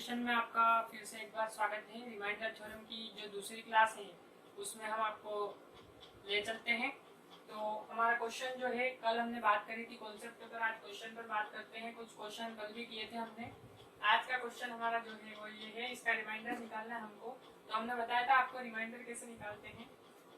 Session में आपका फिर से एक बार स्वागत है। रिमाइंडर थ्योरम की जो दूसरी क्लास है उसमें हम आपको ले चलते हैं। तो हमारा क्वेश्चन जो है, कल हमने बात करी थी कॉन्सेप्ट पर, आज क्वेश्चन पर बात करते हैं। कुछ क्वेश्चन कल भी किए थे हमने। आज का क्वेश्चन हमारा जो है वो ये है, इसका रिमाइंडर निकालना है हमको। तो हमने बताया था आपको रिमाइंडर कैसे निकालते हैं,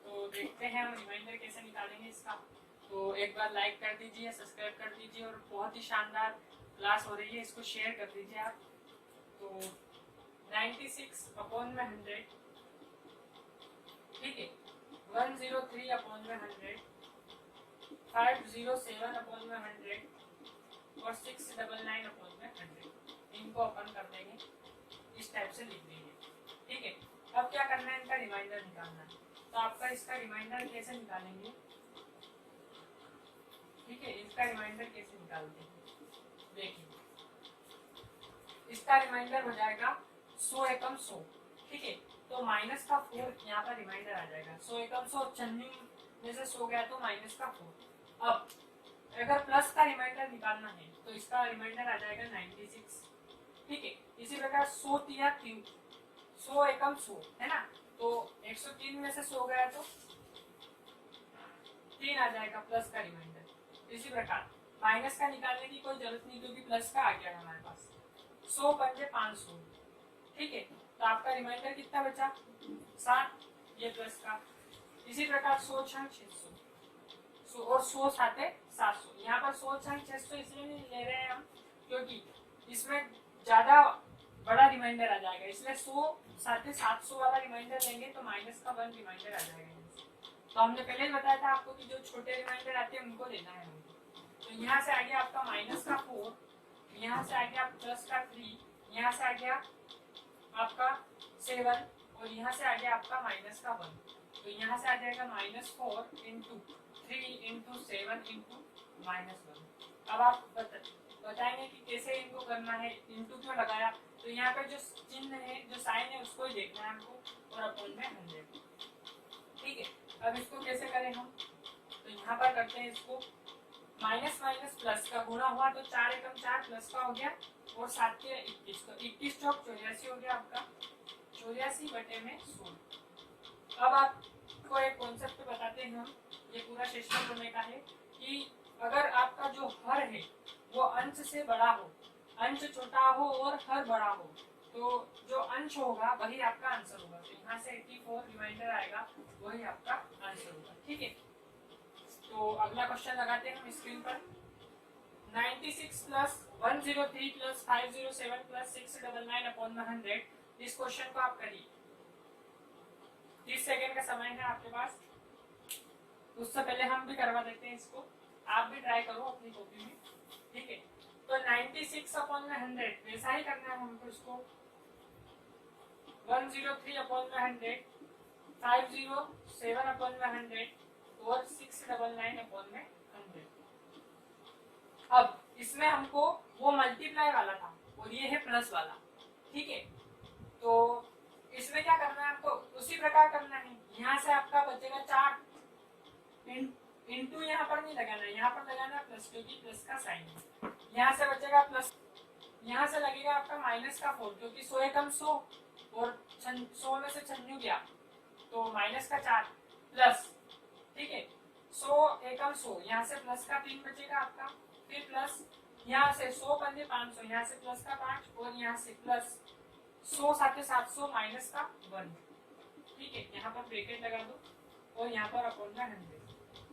तो देखते हैं हम रिमाइंडर कैसे निकालेंगे इसका। तो एक बार लाइक कर दीजिए, सब्सक्राइब कर दीजिए, और बहुत ही शानदार क्लास हो रही है, इसको शेयर कर दीजिए आप। तो 96/100, ठीक है, 103/100, 507/100 और 699/100, इनको अपन कर देंगे, इस टाइप से लिख देंगे। ठीक है, अब क्या करना है, इनका रिमाइंडर निकालना है। तो आपका इसका रिमाइंडर कैसे निकालेंगे, ठीक है, इसका रिमाइंडर कैसे निकालते हैं देखिए। इसका रिमाइंडर हो जाएगा 100 एकम 100, ठीक है। तो माइनस का 4 यहाँ पर रिमाइंडर आ जाएगा। 100 एकम 100, 96 में से 100 गया तो माइनस का 4। अब अगर प्लस का रिमाइंडर निकालना है तो इसका रिमाइंडर आ जाएगा 96, ठीक है। इसी प्रकार 100 तिया 3, 100 एकम 100 है ना, तो 103 में से 100 गया तो 3 आ जाएगा प्लस का रिमाइंडर। इसी प्रकार माइनस का निकालने की कोई जरूरत नहीं, क्योंकि प्लस का आ गया है हमारे पास। 100 पंजे 500, ठीक है। तो आपका रिमाइंडर कितना बचा, 7, ये प्लस का। इसी प्रकार 100 छंग 600 और 100 साथे 700। यहाँ पर 100 छंग 600 इसलिए नहीं ले रहे हैं हम, क्योंकि इसमें ज्यादा बड़ा रिमाइंडर आ जाएगा, इसलिए 100 साथे 700 वाला रिमाइंडर लेंगे तो माइनस का 1 रिमाइंडर आ जाएगा। तो हमने पहले ही बताया था आपको कि जो छोटे रिमाइंडर आते हैं उनको लेना है हमको। तो यहाँ से आ गया आपका माइनस का 4, यहाँ से आ गया प्लस का 3, यहाँ से आ गया आपका 7 और यहाँ से आ गया आपका माइनस का 1। तो यहाँ से आ जाएगा -4 इंटू 3 इंटू 7 इंटू -1। अब आप बताएंगे कि कैसे इनको करना है, इंटू क्यों लगाया। तो यहाँ पर जो चिन्ह है, जो साइन है, उसको ही देखना है हमको, और अपॉन में 100, ठीक है। अब इसको कैसे करें हम, तो यहाँ पर करते हैं इसको, माइनस माइनस प्लस का गुणा हुआ तो 4 एकम 4 प्लस का हो गया, और 7 के 21, तो 21 चौक 84 हो गया आपका, 84 बटे में 100। अब आपको एक कॉन्सेप्ट बताते हैं हम, ये पूरा सेशन होने का है, कि अगर आपका जो हर है वो अंश से बड़ा हो, अंश छोटा हो और हर बड़ा हो, तो जो अंश होगा वही आपका आंसर होगा। तो यहाँ से 84 रिमाइंडर आएगा, वही आपका आंसर होगा, ठीक है। तो अगला क्वेश्चन लगाते हैं हम स्क्रीन पर। 96 प्लस 103 प्लस 507 प्लस 699/100, इस क्वेश्चन को आप करिए। 30 सेकेंड का समय है आपके पास। उससे पहले हम भी करवा देते हैं इसको, आप भी ट्राई करो अपनी कॉपी में, ठीक है। तो 96/100 वैसा ही करना है हमको इसको। 103/100, 507/100 और 699/100। अब इसमें हमको वो मल्टीप्लाई वाला था और ये है प्लस वाला, ठीक है। तो इसमें क्या करना है आपको, उसी प्रकार करना है। यहाँ से आपका बचेगा 4, इंटू यहाँ पर नहीं लगाना है, यहाँ पर लगाना है प्लस, क्योंकि प्लस का साइन है। यहाँ से बचेगा प्लस, यहाँ से लगेगा आपका माइनस का 4, क्योंकि 100 एकम 100 और 100 में से 96 गया तो माइनस का 4 प्लस, ठीक है। 100 एकम 100, यहाँ से प्लस का 3 बचेगा आपका, फिर प्लस यहाँ से 100 पंजे 500, यहाँ से प्लस का 5 और यहाँ से प्लस 100 साथे 700 माइनस का 1, ठीक है। यहाँ पर ब्रैकेट लगा दो और यहाँ पर अपॉन में 100।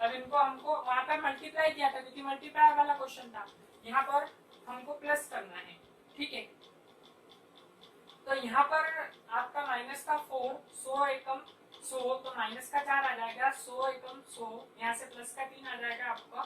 अब इनको हमको वहां पर मल्टीप्लाई किया था, क्योंकि मल्टीप्लाई वाला क्वेश्चन था, यहाँ पर हमको प्लस करना है, ठीक है। तो यहाँ पर आपका माइनस का 4, 100 एकम 100, तो माइनस का 4 आ जाएगा, 100 एकम 100, यहाँ से प्लस का 3 आ जाएगा आपका,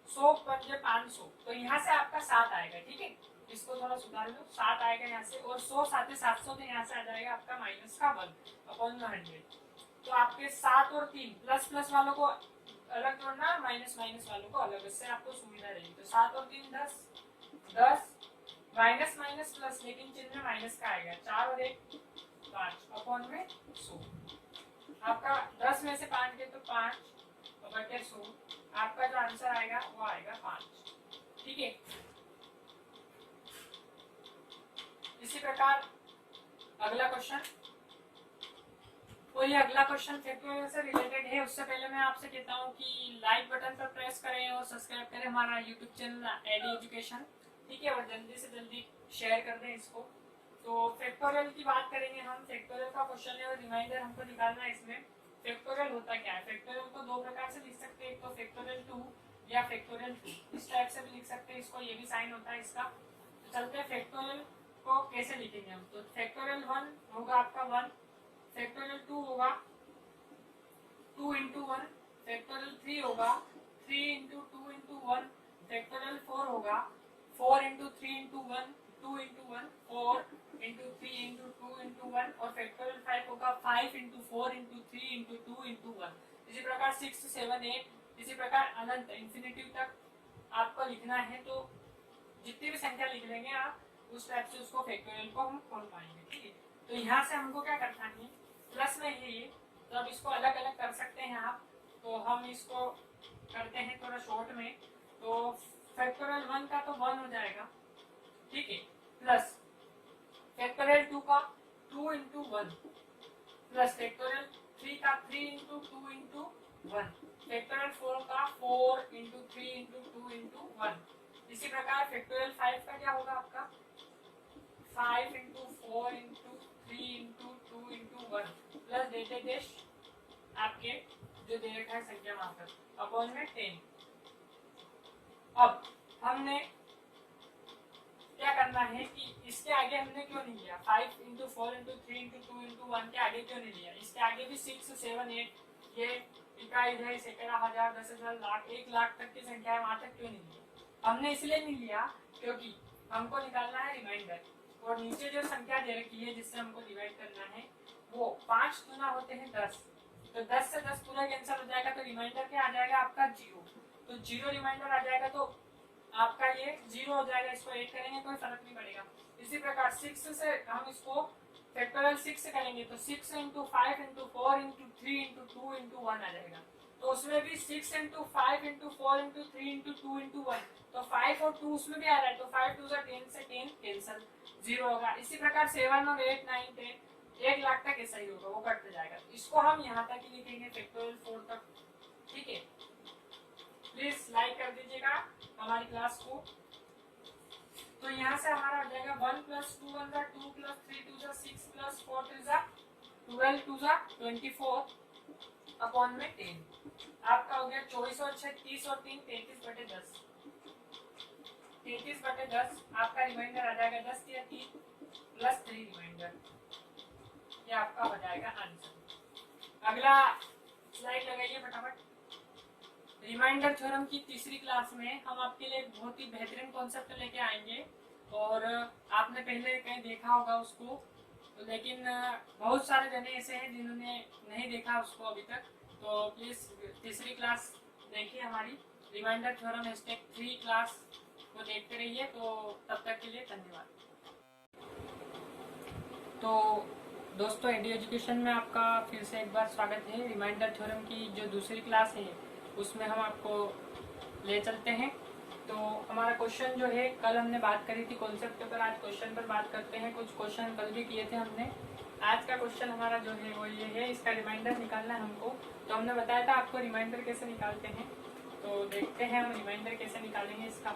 100 पंजे 500, तो यहाँ से आपका 7 आएगा, ठीक है। इसको थोड़ा सुधार लो, 7 आएगा यहाँ से, और 100 साथे 700, तो यहाँ से आ जाएगा आपका माइनस का 1 अपॉन 100। तो आपके 7 और 3 प्लस प्लस वालों को अलग जोड़ना, माइनस माइनस वालों को अलग, इससे आपको सुविधा रहेगी। तो 7 और 3 10, 10 माइनस माइनस प्लस, लेकिन चिन्ह में माइनस का आएगा, 4 और 1 5 अपॉन में 100। आपका 10 में से 5 गए तो 5 बटे 100, आपका जो आंसर आएगा वो आएगा 5, ठीक है। इसी प्रकार अगला क्वेश्चन, कोई अगला क्वेश्चन फैक्टोरियल से रिलेटेड है? उससे पहले मैं आपसे कहता हूँ कि लाइक बटन पर प्रेस करें और सब्सक्राइब करें हमारा यूट्यूब चैनल एडी एजुकेशन, ठीक है, और जल्दी से जल्दी शेयर कर दें इसको। तो फैक्टोरियल की बात करेंगे हम। फैक्टोरियल का क्वेश्चन है और रिमाइंडर हमको निकालना है इसमें। फैक्टोरियल होता क्या है? फैक्टोरियल को दो प्रकार से लिख सकते हैं, एक तो फैक्टोरियल 2 या फैक्टोरियल 2, इस टाइप से भी लिख सकते हैं इसको, ये भी साइन होता है इसका। तो चलते हैं फैक्टोरियल को कैसे लिखेंगे हम। तो फैक्टोरियल 1 होगा आपका 1, फैक्टोरियल 2 होगा 2 इंटू 1, फैक्टोरियल 3 होगा 3 इंटू 2 इंटू 1, फैक्टोरियल 4 होगा 4 into 3 into 1, 2 into 1, 4 into 3 into 2 into 1, और फैक्टोरियल 5 होगा 5 इंटू 4 इंटू 3 इंटू 2 इंटू 1। इसी प्रकार 6, 7, 8 इसी प्रकार अनंत इंफिनिटिव तक आपको लिखना है। तो जितनी भी संख्या लिख लेंगे आप, उस टाइप से उसको फैक्टोरियल को हम खोल पाएंगे, ठीक है। तो यहाँ से हमको क्या करना है, प्लस में है ये, तो अब इसको अलग अलग कर सकते हैं आप। तो हम इसको करते हैं थोड़ा शॉर्ट में। तो फैक्टोरियल 1 का तो 1 हो जाएगा, ठीक है, प्लस फैक्टोरियल 2 का 2 इंटू 1, प्लस फैक्टोरियल 3 का 3 इंटू 2 इंटू 1, फैक्टोरियल 4 का 4 इंटू 3 इंटू 2 इंटू 1। इसी प्रकार फैक्टोरियल 5 का क्या होगा आपका 5 into 4 into 3 into 2 into 1 plus डेटे डेश आपके जो दे रखा है संख्या मात्र अपॉन में 10। अब हमने क्या करना है कि इसके आगे हमने क्यों नहीं लिया 5 इंटू 4 इंटू 3 इंटू 2 इंटू 1 के आगे क्यों नहीं लिया? इसके आगे भी 6, 7, 8 ये इकाई है, सैकड़ा, हजार, 10,000, लाख, 1 लाख तक की संख्या है, वहां तक क्यों नहीं लिया? हमने इसलिए नहीं लिया क्योंकि हमको निकालना है रिमाइंडर, और नीचे जो संख्या दे रखी है जिससे हमको डिवाइड करना है वो 5 गुना होते हैं 10, तो 10 से 10 पूरा कैंसिल हो जाएगा, तो रिमाइंडर क्या आ जाएगा आपका 0। तो 0 रिमाइंडर आ जाएगा, तो आपका ये 0 हो जाएगा। इसको ऐड करेंगे कोई फर्क नहीं पड़ेगा। इसी प्रकार 6 से हम इसको फैक्टोरियल 6 से करेंगे, तो 6 into 5 into 4 into 3 into 2 into 1 आ जाएगा। तो उसमें भी 6 into 5 into 4 into 3 into 2 into 1, तो 5 और 2 उसमें भी आ रहा है, तो 5 2 10 से 10 कैंसिल, 0 होगा। इसी प्रकार 7 और 8, 9, 10 1 लाख तक ऐसा ही होगा, वो कटते जाएगा। इसको हम यहाँ तक ही लिखेंगे फैक्टोरियल 4 तक, ठीक है। प्लीज लाइक कर दीजिएगा हमारी क्लास को। तो यहाँ से हमारा हो जाएगा 1 प्लस 2 1 2 प्लस 3 2 6 प्लस 4 2 12 2 24 अपॉन में 10। आपका हो गया 24 और 6 30 और 3 33/10, 33/10 आपका रिमाइंडर आ जाएगा 10 या 3 प्लस 3 रिमाइंडर, ये आपका हो जाएगा आंसर। अगला स्लाइड लगाइए फटाफट। रिमाइंडर थ्योरम की तीसरी क्लास में हम आपके लिए बहुत ही बेहतरीन कॉन्सेप्ट लेके आएंगे, और आपने पहले कहीं देखा होगा उसको, लेकिन बहुत सारे जने ऐसे हैं जिन्होंने नहीं देखा उसको अभी तक। तो प्लीज तीसरी क्लास देखिए हमारी रिमाइंडर थ्योरम #3 क्लास को देखते रहिए। तो तब तक के लिए धन्यवाद। तो दोस्तों एडी एजुकेशन में आपका फिर से एक बार स्वागत है। रिमाइंडर थ्योरम की जो दूसरी क्लास है उसमें हम आपको ले चलते हैं। तो हमारा क्वेश्चन जो है, कल हमने बात करी थी कॉन्सेप्ट के ऊपर, आज क्वेश्चन पर बात करते हैं। कुछ क्वेश्चन कल भी किए थे हमने। आज का क्वेश्चन हमारा जो है वो ये है, इसका रिमाइंडर निकालना है हमको। तो हमने बताया था आपको रिमाइंडर कैसे निकालते हैं, तो देखते हैं हम रिमाइंडर कैसे निकालेंगे इसका।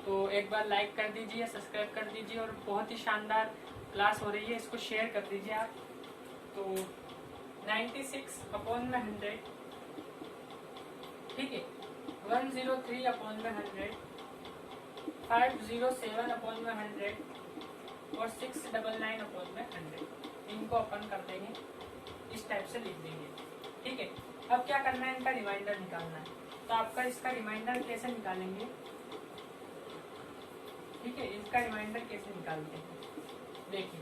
तो एक बार लाइक कर दीजिए, सब्सक्राइब कर दीजिए, और बहुत ही शानदार क्लास हो रही है, इसको शेयर कर दीजिए आप। तो 96/100, ठीक है, 103/100, 507/100 और 699/100, इनको अपन कर देंगे, इस टाइप से लिख देंगे, ठीक है। अब क्या करना है, इनका रिमाइंडर निकालना है। तो आपका इसका रिमाइंडर कैसे निकालेंगे, ठीक है, इसका रिमाइंडर कैसे निकालते हैं देखिए।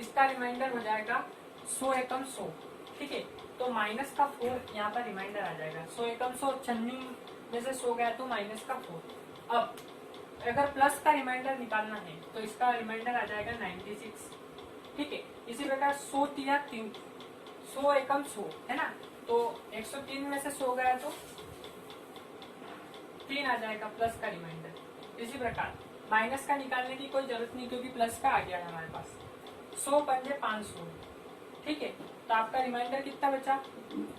इसका रिमाइंडर हो जाएगा 100 एकम 100, ठीक है। तो माइनस का 4 यहाँ पर रिमाइंडर आ जाएगा। 100 एकम 100 96 में से 100 गया तो माइनस का 4। अब अगर प्लस का रिमाइंडर निकालना है तो इसका रिमाइंडर आ जाएगा 96, ठीक है। इसी प्रकार 100 3 100 एकम 100 है ना, तो 103 में से 100 गया तो 3 आ जाएगा प्लस का रिमाइंडर। इसी प्रकार माइनस का निकालने की कोई जरूरत नहीं, क्योंकि प्लस का आ गया है हमारे पास। 100 पंजे 500, ठीक है। तो आपका रिमाइंडर कितना बचा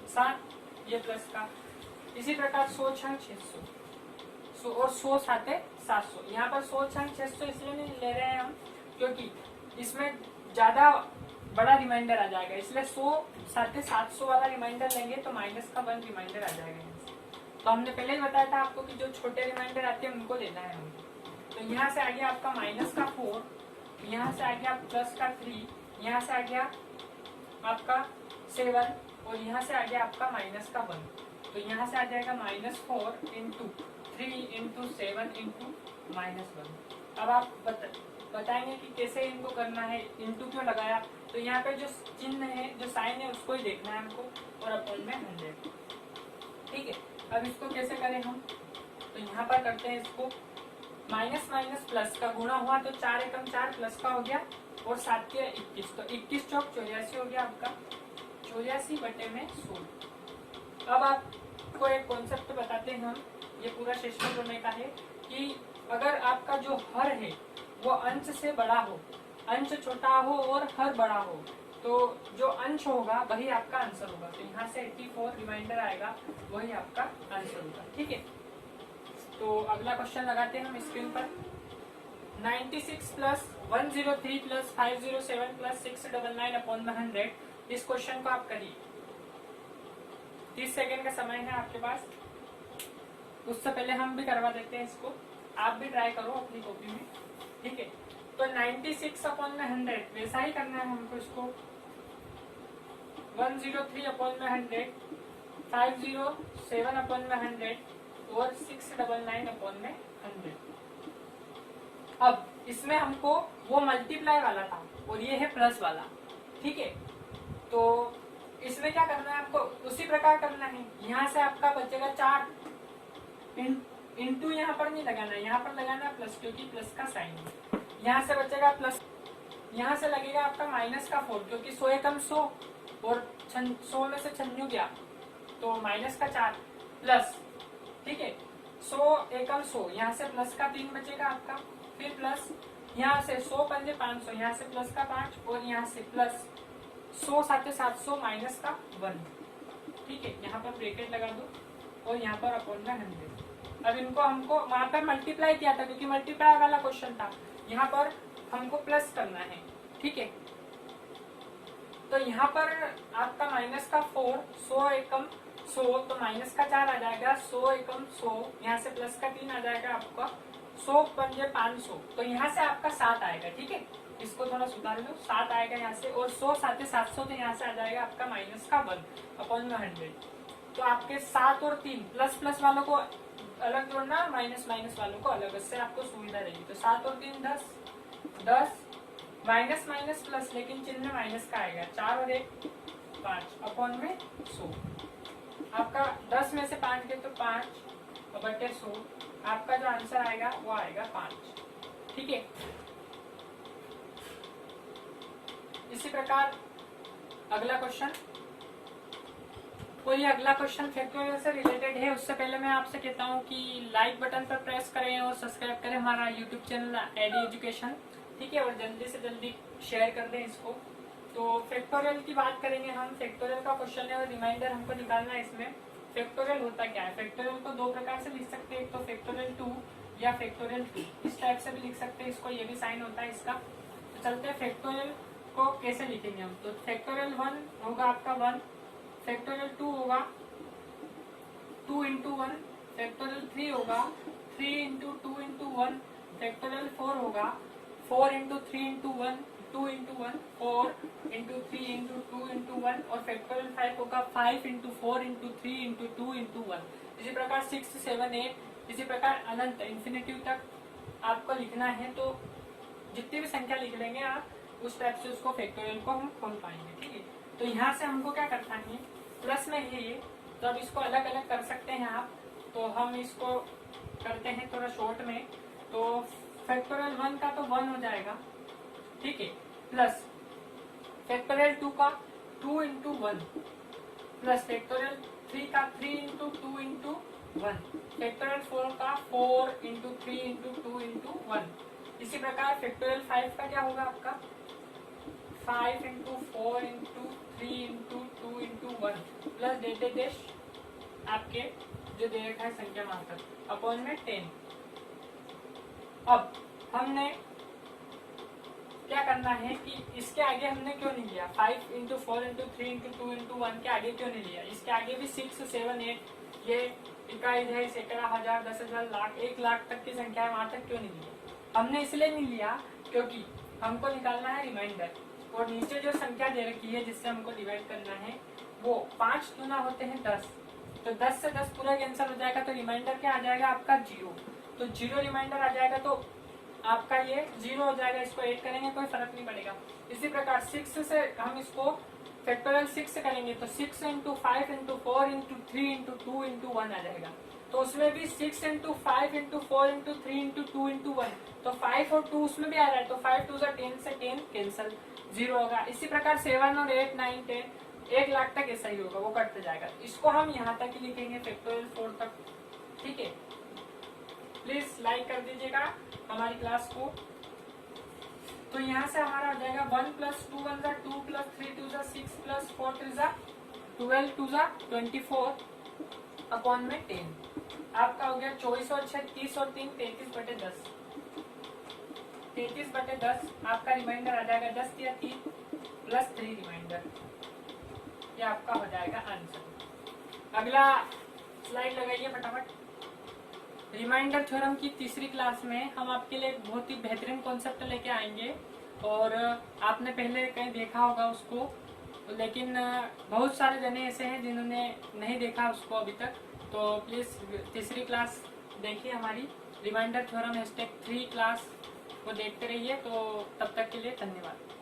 7, ये प्लस का। इसी प्रकार 100 छंग 600 और 100 साथे 700। यहाँ पर 100 छंग 600 इसलिए नहीं ले रहे हैं हम क्योंकि इसमें ज्यादा बड़ा रिमाइंडर आ जाएगा, इसलिए 100 साथे 700 वाला रिमाइंडर लेंगे तो माइनस का 1 रिमाइंडर आ जाएगा। तो हमने पहले ही बताया था आपको कि जो छोटे रिमाइंडर आते हैं उनको लेना है हमको। तो यहाँ से आ गया आपका माइनस का 4, यहाँ से आ गया प्लस का 3, यहाँ से आ गया आपका 7 और यहाँ से आ गया आपका माइनस का 1। तो यहाँ से आ जाएगा -4 इंटू 3 इंटू 7 इंटू -1। अब आप बताएंगे कि कैसे इनको करना है, इंटू क्यों लगाया। तो यहाँ पे जो चिन्ह है, जो साइन है, उसको ही देखना है हमको और अपन में 100, ठीक है। अब इसको कैसे करें हम, तो यहाँ पर करते हैं इसको माइनस माइनस प्लस का गुणा हुआ तो 4 एकम 4 प्लस का हो गया और 7 के 21, तो 21 चौक 84 हो गया आपका, 84 बटे में 16। अब आपको एक कॉन्सेप्ट बताते हैं हम, ये पूरा सेशन होने का है कि अगर आपका जो हर है वो अंश से बड़ा हो, अंश छोटा हो और हर बड़ा हो, तो जो अंश होगा वही आपका आंसर होगा। तो यहाँ से 84 रिमाइंडर आएगा, वही आपका आंसर होगा, ठीक है। तो अगला क्वेश्चन लगाते हैं हम स्क्रीन पर। 96 प्लस 103 प्लस 507 प्लस 699 अपॉन 100, इस क्वेश्चन को आप करिए। 30 सेकेंड का समय है आपके पास। उससे पहले हम भी करवा देते हैं इसको, आप भी ट्राई करो अपनी कॉपी में, ठीक है। तो 96 अपॉन 100 वैसा ही करना है हमको इसको। 103 अपॉन 100, 507 अपॉन 100 और 699 अपॉन 100। अब इसमें हमको वो मल्टीप्लाई वाला था और ये है प्लस वाला, ठीक है। तो इसमें क्या करना है आपको, उसी प्रकार करना है। यहाँ से आपका बचेगा 4 इंटू, यहाँ पर नहीं लगाना है, यहाँ पर लगाना है प्लस, क्योंकि प्लस का साइन है। यहाँ से बचेगा प्लस, यहाँ से लगेगा आपका माइनस का 4, क्योंकि 100 एकम 100 और 100 में से 96 गया तो माइनस का 4 प्लस, ठीक है। 100 एकम 100, यहाँ से प्लस का 3 बचेगा आपका, फिर प्लस यहाँ से 100 पंजे 500, यहाँ से प्लस का 5 और यहाँ से प्लस 100 साथे 700 माइनस का 1, ठीक है। यहाँ पर ब्रैकेट लगा दो और यहाँ पर अपॉन में 100। अब इनको हमको वहां पर मल्टीप्लाई किया था क्योंकि मल्टीप्लाई वाला क्वेश्चन था, यहाँ पर हमको प्लस करना है, ठीक है। तो यहाँ पर आपका माइनस का 4, 100 एकम 100 तो माइनस का 4 आ जाएगा, 100 एकम 100, यहाँ से प्लस का 3 आ जाएगा आपका, 100 पंजे 500, तो यहाँ से आपका 7 आएगा, ठीक है। इसको थोड़ा सुधार लो, 7 आएगा यहाँ से और 100 साथे 700, तो यहाँ से आ जाएगा आपका माइनस का 1 अपॉन 100। तो आपके 7 और 3 प्लस प्लस वालों को अलग जोड़ना, माइनस माइनस वालों को अलग, इससे आपको सुविधा रहेगी। तो 7 और 3 10, 10 माइनस माइनस प्लस, लेकिन चिन्ह माइनस का आएगा, 4 और 1 5 अपॉन में 100। आपका 10 में से 5 गए तो 5 बटे 100, आपका जो आंसर आएगा वो आएगा 5, ठीक है। इसी प्रकार अगला क्वेश्चन, कोई अगला क्वेश्चन फैक्टोरियल से रिलेटेड है। उससे पहले मैं आपसे कहता हूँ कि लाइक बटन पर प्रेस करें और सब्सक्राइब करें हमारा यूट्यूब चैनल एडी एजुकेशन, ठीक है। और जल्दी से जल्दी शेयर कर दें इसको। तो फैक्टोरियल की बात करेंगे हम। फैक्टोरियल का क्वेश्चन है और रिमाइंडर हमको निकालना है। इसमें फैक्टोरियल होता क्या है, फैक्टोरियल को 2 प्रकार से लिख सकते हैं, एक तो फैक्टोरियल 2 या फैक्टोरियल 2, इस टाइप से भी लिख सकते हैं इसको, ये भी साइन होता है इसका। तो चलते हैं फैक्टोरियल को कैसे लिखेंगे हम। तो फैक्टोरियल 1 होगा आपका 1, फैक्टोरियल 2 होगा 2 इंटू 1, फैक्टोरियल 3 होगा 3 इंटू 2 इंटू 1, फैक्टोरियल 4 होगा 4 into 3 into 1, 2 into 1, 4 into 3 into 2 into 1, और फैक्टोरियल 5 होगा 5 इंटू 4 इंटू 3 इंटू 2 इंटू 1। इसी प्रकार 6, 7, 8, इसी प्रकार अनंत इन्फिनिटिव तक आपको लिखना है। तो जितनी भी संख्या लिख लेंगे आप, उस टाइप से उसको फैक्टोरियल को हम खोल पाएंगे, ठीक है। तो यहाँ से हमको क्या करना है, प्लस में है ये, तो अब इसको अलग अलग कर सकते हैं आप। तो हम इसको करते हैं थोड़ा शॉर्ट में। तो फैक्टोरियल 1 का तो 1 हो जाएगा, ठीक है, प्लस फैक्टोरियल 2 का 2 इंटू 1, प्लस फैक्टोरियल 3 का 3 इंटू 2 इंटू 1, फैक्टोरियल 4 का 4 इंटू 3 इंटू 2 इंटू 1। इसी प्रकार फैक्टोरियल 5 का क्या होगा आपका 5 into 4 into 3 into 2 into 1 plus dash आपके जो दे रखा है संख्या मात्र अपॉन में 10। अब हमने क्या करना है कि इसके आगे हमने क्यों नहीं लिया 5 इंटू 4 इंटू 3 इंटू 2 इंटू 1 के आगे क्यों नहीं लिया, इसके आगे भी 6 7 8 ये इकाई है, सैकड़ा, हजार, 10,000, लाख, 1 लाख तक की संख्या है, वहां तक क्यों नहीं लिया। हमने इसलिए नहीं लिया क्योंकि हमको निकालना है रिमाइंडर, और नीचे जो संख्या दे रखी है जिससे हमको डिवाइड करना है वो 5 गुना होते हैं 10, तो 10 से 10 पूरा कैंसिल हो जाएगा, तो रिमाइंडर क्या आ जाएगा आपका 0, तो 0 रिमाइंडर आ जाएगा, तो आपका ये 0 हो जाएगा, इसको ऐड करेंगे कोई फर्क नहीं पड़ेगा। इसी प्रकार 6 से हम इसको फैक्टोरियल 6 से करेंगे तो 6 into 5 into 4 into 3 into 2 into 1 आ जाएगा, तो उसमें भी 6 into 5 into 4 into 3 into 2 into 1, तो 5 और 2 उसमें भी आ रहा है, तो 5 2 10 से 10 कैंसिल 0 होगा। इसी प्रकार 7 और 8 9 10 1 लाख तक ऐसा ही होगा, वो कटते जाएगा। इसको हम यहाँ तक ही लिखेंगे फैक्टोरियल 4 तक, ठीक है। प्लीज लाइक कर दीजिएगा हमारी क्लास को। तो यहाँ से हमारा हो जाएगा 1 प्लस 2 1 2 प्लस 3 2 6 प्लस 4 3 12 2 24 अपॉन में 10। आपका हो गया 24 और 6 30 और 3 33/10, 33/10 आपका रिमाइंडर आ जाएगा 10 या 3 प्लस 3 रिमाइंडर, ये आपका हो जाएगा आंसर। अगला स्लाइड लगाइए फटाफट। रिमाइंडर थ्योरम की तीसरी क्लास में हम आपके लिए एक बहुत ही बेहतरीन कॉन्सेप्ट लेके आएंगे, और आपने पहले कहीं देखा होगा उसको, लेकिन बहुत सारे जने ऐसे हैं जिन्होंने नहीं देखा उसको अभी तक, तो प्लीज़ तीसरी क्लास देखिए हमारी रिमाइंडर थ्योरम #3 क्लास को देखते रहिए। तो तब तक के लिए धन्यवाद।